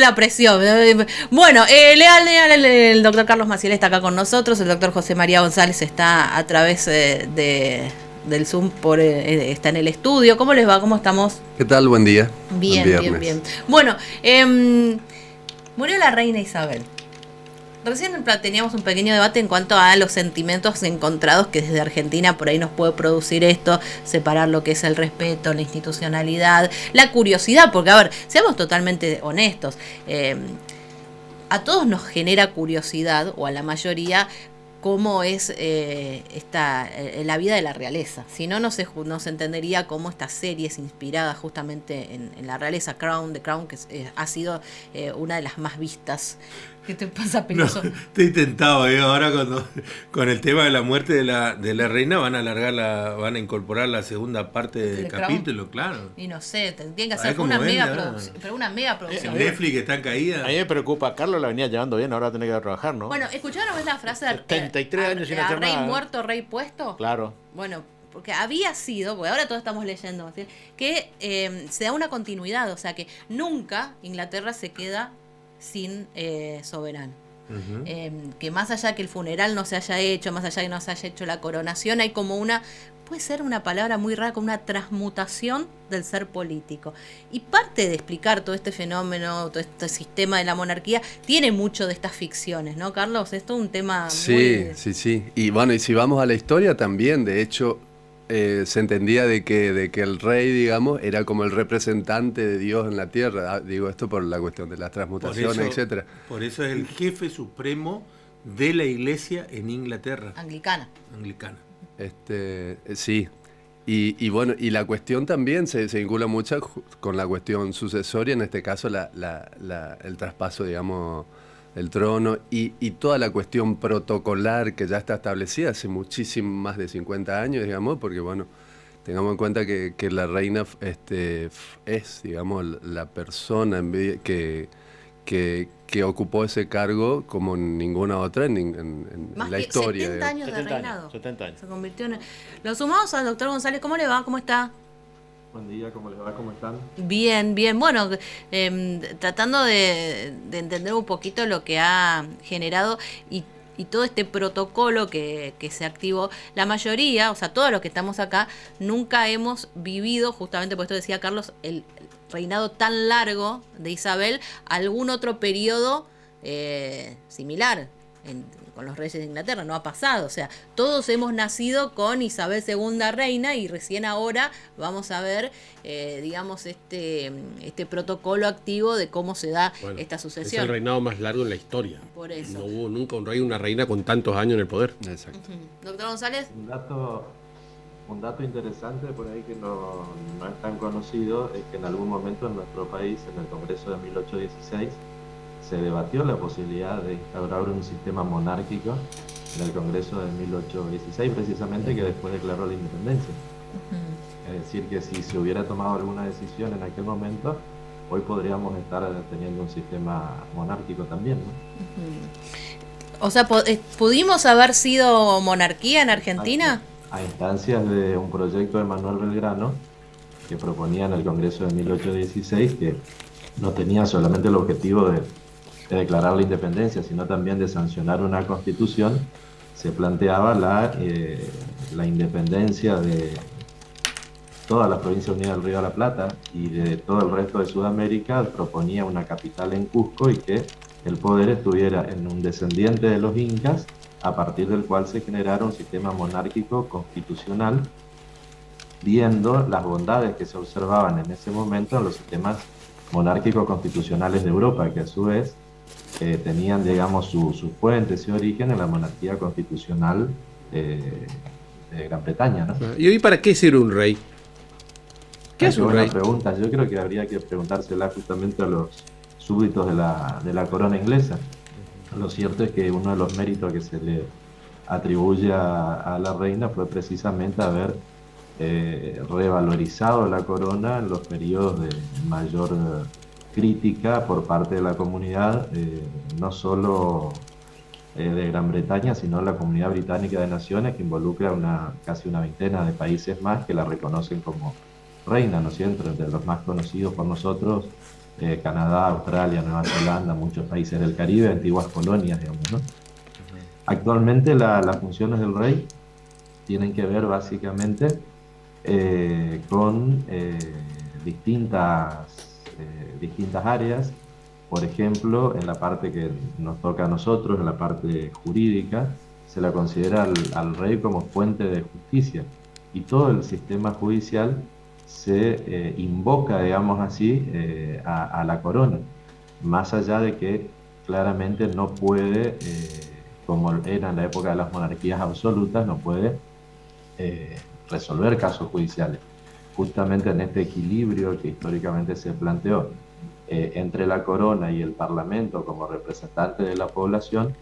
la presión. Bueno, el doctor Carlos Maciel está acá con nosotros, el doctor José María González está a través del Zoom, está en el estudio. ¿Cómo les va? ¿Cómo estamos? ¿Qué tal? Buen día. Bien, bien. Bueno, murió la reina Isabel. Recién teníamos un pequeño debate en cuanto a los sentimientos encontrados que desde Argentina por ahí nos puede producir esto, separar lo que es el respeto, la institucionalidad, la curiosidad, porque a ver, seamos totalmente honestos, a todos nos genera curiosidad, o a la mayoría, cómo es la vida de la realeza. Si no, no se entendería cómo estas series inspiradas justamente en la realeza, The Crown, que ha sido una de las más vistas. ¿Qué te pasa, Peloso? No, estoy tentado, ahora con el tema de la muerte de la reina van a incorporar la segunda parte del capítulo, claro. Y no sé, tendrían que hacer una mega producción. Netflix está en caída. A mí me preocupa, Carlos la venía llevando bien, ahora va a tener que ir a trabajar, ¿no? Bueno, ¿escucharon la frase de 33 años sin hacer rey nada. muerto, rey puesto? Claro. Bueno, porque había sido, porque ahora todos estamos leyendo, ¿sí?, que se da una continuidad, o sea que nunca Inglaterra se queda sin soberano. Uh-huh. Que más allá que el funeral no se haya hecho, más allá que no se haya hecho la coronación, hay como puede ser una palabra muy rara, como una transmutación del ser político. Y parte de explicar todo este fenómeno, todo este sistema de la monarquía, tiene mucho de estas ficciones, ¿no, Carlos? Esto es un tema Sí. Y bueno, y si vamos a la historia también, de hecho, se entendía de que el rey, digamos, era como el representante de Dios en la tierra. Digo esto por la cuestión de las transmutaciones, etcétera. Por eso es el jefe supremo de la iglesia en Inglaterra. Anglicana. Sí. Y bueno, y la cuestión también se vincula mucho con la cuestión sucesoria, en este caso el traspaso, digamos, el trono y toda la cuestión protocolar que ya está establecida hace muchísimo más de 50 años, digamos, porque bueno, tengamos en cuenta que la reina es, digamos, la persona que ocupó ese cargo como ninguna otra en la historia. 70 años de reinado. 70 años. Se convirtió en... Lo sumamos al doctor González. ¿Cómo le va? ¿Cómo está? Buen día, ¿cómo les va? ¿Cómo están? Bien. Bueno, tratando de entender un poquito lo que ha generado y todo este protocolo que se activó. La mayoría, o sea, todos los que estamos acá, nunca hemos vivido, justamente por esto decía Carlos, el reinado tan largo de Isabel, algún otro periodo similar con los reyes de Inglaterra. No ha pasado, o sea, todos hemos nacido con Isabel II reina y recién ahora vamos a ver, digamos, este protocolo activo de cómo se da esta sucesión. Es el reinado más largo en la historia. Por eso. No hubo nunca un rey o una reina con tantos años en el poder. Exacto. Uh-huh. Doctor González. Un dato interesante por ahí que no es tan conocido es que en algún momento en nuestro país, en el Congreso de 1816, se debatió la posibilidad de instaurar un sistema monárquico en el Congreso de 1816, precisamente, que después declaró la independencia. Uh-huh. Es decir, que si se hubiera tomado alguna decisión en aquel momento, hoy podríamos estar teniendo un sistema monárquico también, ¿no? Uh-huh. O sea, ¿pudimos haber sido monarquía en Argentina? A instancias de un proyecto de Manuel Belgrano que proponía en el Congreso de 1816, que no tenía solamente el objetivo de declarar la independencia, sino también de sancionar una constitución. Se planteaba la independencia de toda la provincia unida del Río de la Plata y de todo el resto de Sudamérica. Proponía una capital en Cusco y que el poder estuviera en un descendiente de los incas, a partir del cual se generara un sistema monárquico constitucional, viendo las bondades que se observaban en ese momento en los sistemas monárquicos constitucionales de Europa, que a su vez tenían, digamos, su fuente, ese origen en la monarquía constitucional de Gran Bretaña, ¿no? ¿Y hoy para qué ser un rey? ¿Qué es un rey? Pregunta. Yo creo que habría que preguntársela justamente a los súbditos de la corona inglesa. Lo cierto es que uno de los méritos que se le atribuye a la reina fue precisamente haber revalorizado la corona en los periodos de mayor crítica por parte de la comunidad, no solo de Gran Bretaña, sino la comunidad británica de naciones, que involucra casi una veintena de países más que la reconocen como reina, ¿no es cierto? Entre los más conocidos por nosotros, Canadá, Australia, Nueva Zelanda, muchos países del Caribe, antiguas colonias, digamos, ¿no? Actualmente las funciones del rey tienen que ver básicamente con distintas áreas. Por ejemplo, en la parte que nos toca a nosotros, en la parte jurídica, se la considera al rey como fuente de justicia, y todo el sistema judicial se invoca, digamos así, a la corona, más allá de que claramente no puede, como era en la época de las monarquías absolutas, no puede resolver casos judiciales. Justamente en este equilibrio que históricamente se planteó entre la corona y el parlamento como representante de la población,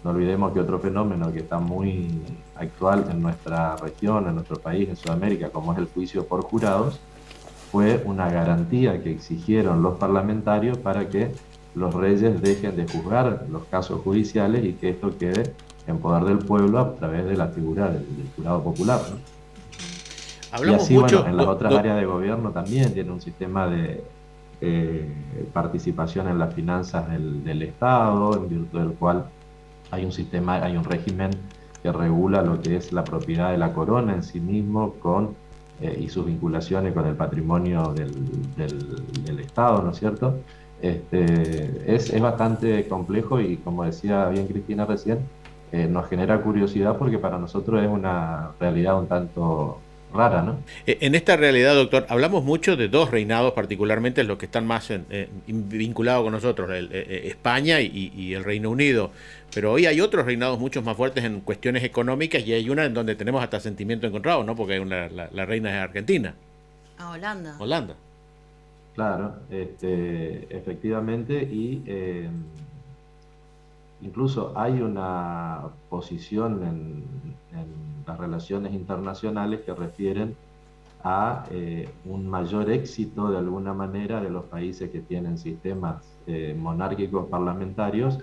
no olvidemos que otro fenómeno que está muy actual en nuestra región, en nuestro país, en Sudamérica, como es el juicio por jurados, fue una garantía que exigieron los parlamentarios para que los reyes dejen de juzgar los casos judiciales y que esto quede en poder del pueblo a través de la figura del jurado popular, ¿no? Hablamos y así, mucho, bueno, en las otras áreas de gobierno también tiene un sistema de participación en las finanzas del Estado, en virtud del cual hay un sistema, hay un régimen que regula lo que es la propiedad de la corona en sí mismo y sus vinculaciones con el patrimonio del Estado, ¿no es cierto? Es bastante complejo y, como decía bien Cristina recién, nos genera curiosidad porque para nosotros es una realidad un tanto rara, ¿no? En esta realidad, doctor, hablamos mucho de dos reinados, particularmente los que están más vinculados con nosotros, España y el Reino Unido. Pero hoy hay otros reinados mucho más fuertes en cuestiones económicas, y hay una en donde tenemos hasta sentimiento encontrado, ¿no? Porque la reina es argentina. A Holanda. Holanda. Claro, efectivamente, y incluso hay una posición en las relaciones internacionales que refieren a un mayor éxito de alguna manera de los países que tienen sistemas monárquicos parlamentarios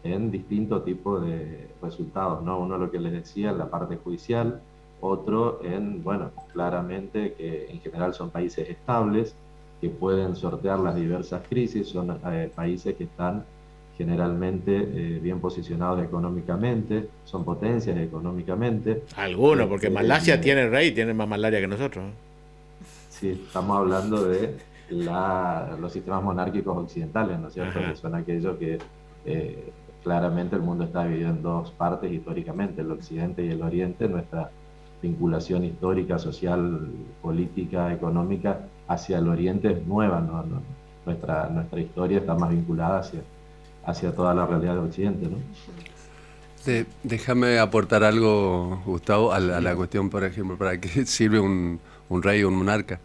en distintos tipos de resultados, ¿no? Uno, lo que les decía, en la parte judicial; otro bueno, claramente que en general son países estables, que pueden sortear las diversas crisis, son países que están generalmente bien posicionados económicamente, son potencias económicamente. Algunos, porque Malasia tiene rey, tiene más malaria que nosotros, ¿no? Sí, estamos hablando de los sistemas monárquicos occidentales, ¿no es cierto? Ajá. Que son aquellos que claramente el mundo está dividido en dos partes históricamente, el occidente y el oriente. Nuestra vinculación histórica, social, política, económica hacia el oriente es nueva, ¿no? Nuestra historia está más vinculada hacia toda la realidad del occidente, ¿no? Déjame aportar algo, Gustavo, a la cuestión, por ejemplo, para qué sirve un rey o un monarca.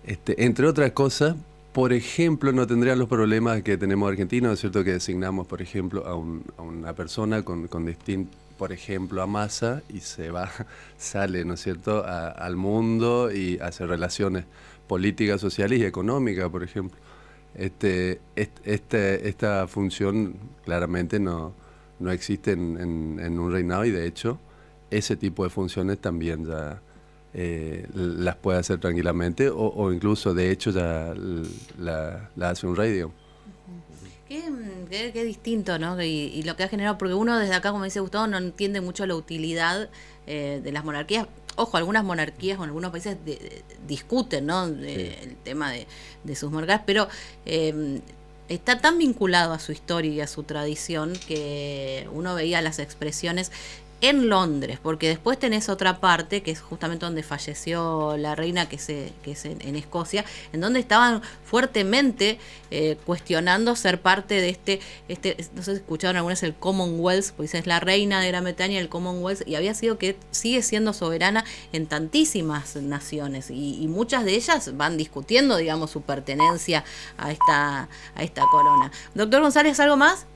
Entre otras cosas, por ejemplo, no tendrían los problemas que tenemos argentinos, ¿es cierto? Que designamos, por ejemplo, a una persona con distinto, por ejemplo, a Massa, y sale, ¿no es cierto?, al mundo y hace relaciones políticas, sociales y económicas, por ejemplo. Esta función claramente no existe en un reinado, y de hecho ese tipo de funciones también ya las puede hacer tranquilamente, o incluso de hecho ya la hace un rey, digamos. Qué distinto, ¿no? Y lo que ha generado, porque uno desde acá, como dice Gustavo, no entiende mucho la utilidad de las monarquías. Ojo, algunas monarquías o en algunos países discuten, ¿no? El tema de sus monarquías, pero está tan vinculado a su historia y a su tradición que uno veía las expresiones en Londres, porque después tenés otra parte que es justamente donde falleció la reina, que es en Escocia, en donde estaban fuertemente cuestionando ser parte de no sé si escucharon alguna vez el Commonwealth, pues es la reina de Gran Bretaña, el Commonwealth, y había sido que sigue siendo soberana en tantísimas naciones, y muchas de ellas van discutiendo, digamos, su pertenencia a esta corona. Doctor González, ¿algo más?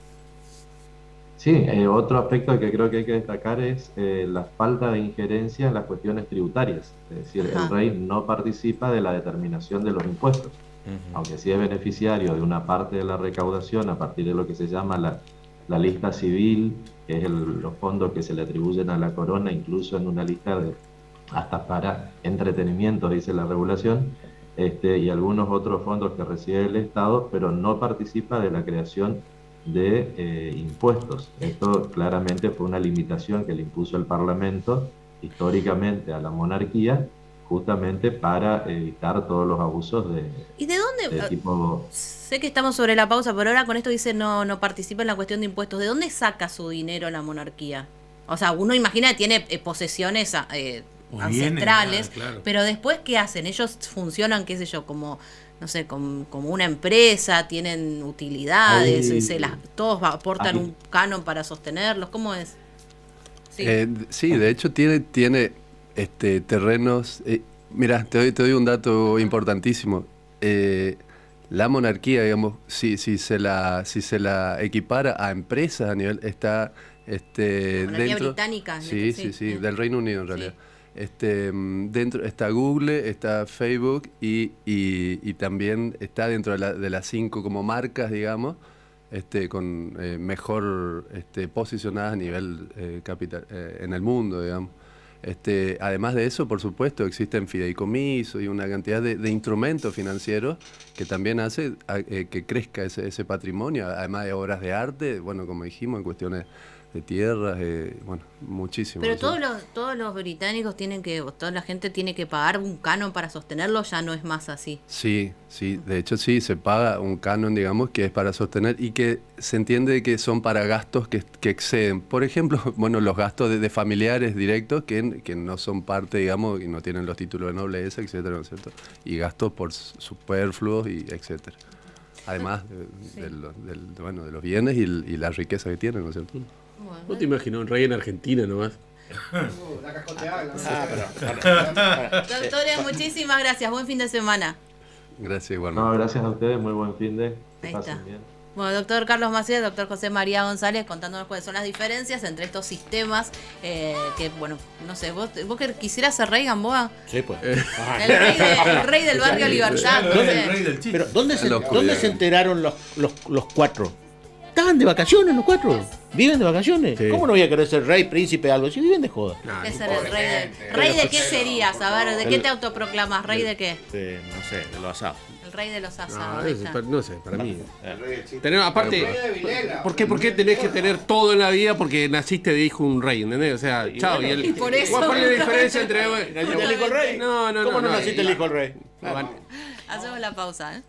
Sí, otro aspecto que creo que hay que destacar es la falta de injerencia en las cuestiones tributarias. Es decir, el rey no participa de la determinación de los impuestos, aunque sí es beneficiario de una parte de la recaudación a partir de lo que se llama la lista civil, que es los fondos que se le atribuyen a la corona, incluso en una lista hasta para entretenimiento, dice la regulación. y algunos otros fondos que recibe el Estado, pero no participa de la creación de impuestos. Esto claramente fue una limitación que le impuso el Parlamento históricamente a la monarquía, justamente para evitar todos los abusos ¿Y de dónde? de tipo... Sé que estamos sobre la pausa, pero ahora con esto dice no participa en la cuestión de impuestos. ¿De dónde saca su dinero la monarquía? O sea, uno imagina que tiene posesiones ancestrales, claro. Pero después, ¿qué hacen? Ellos funcionan, qué sé yo, como, no sé, como una empresa, tienen utilidades, todos aportan un canon para sostenerlos, ¿cómo es? Sí. Sí, de hecho tiene terrenos. Mira, te doy un dato importantísimo. La monarquía, digamos, si se la equipara a empresas a nivel, está La monarquía dentro. británica. Sí, del Reino Unido en realidad. Dentro está Google, está Facebook y también está dentro de las 5 como marcas, digamos, con mejor posicionadas a nivel capital en el mundo, digamos. Además de eso, por supuesto, existen fideicomisos y una cantidad de instrumentos financieros que también hace que crezca ese patrimonio, además de obras de arte, bueno, como dijimos, en cuestiones de tierras, bueno, muchísimo. Pero ¿sí? todos los británicos toda la gente tiene que pagar un canon para sostenerlo, ya no es más así. Sí, de hecho sí, se paga un canon, digamos, que es para sostener y que se entiende que son para gastos que exceden. Por ejemplo, bueno, los gastos de familiares directos que no son parte, digamos, y no tienen los títulos de nobleza, etcétera, ¿no es cierto? Y gastos por superfluos y etcétera. Además de los bienes y la riqueza que tienen, ¿no es cierto? ¿No te imaginas un rey en Argentina nomás? La cascoteada. Doctores, muchísimas gracias. Buen fin de semana. Gracias, igualmente. No, gracias a ustedes, muy buen fin de... Que Ahí pasen está. bien. Bueno, doctor Carlos Maciel, doctor José María González, contándonos cuáles son las diferencias entre estos sistemas que, bueno, no sé, vos que quisieras ser rey, Gamboa. Sí, pues. El rey del barrio Libertad. No El sé. rey del chiste. Pero ¿dónde se oscuridad. enteraron los 4? Estaban de vacaciones los 4. ¿Viven de vacaciones? Sí. ¿Cómo no voy a querer ser rey, príncipe, algo? Si viven de joda. Nah, ¿Qué ser el rey de? ¿Rey de qué serías? A ver, ¿de qué te autoproclamas? ¿Rey de qué? No sé, de lo asado. El rey de los no, asados. Ahí está. no sé, para mí. El rey del chiste. Aparte, ¿por qué tenés que tener todo en la vida porque naciste de hijo de un rey? ¿Entendés? O sea, chao. y por eso- ¿Cuál es la diferencia entre. ¿Naciste el hijo del rey? No. ¿Cómo no naciste el hijo del rey? Hacemos la pausa, ¿eh?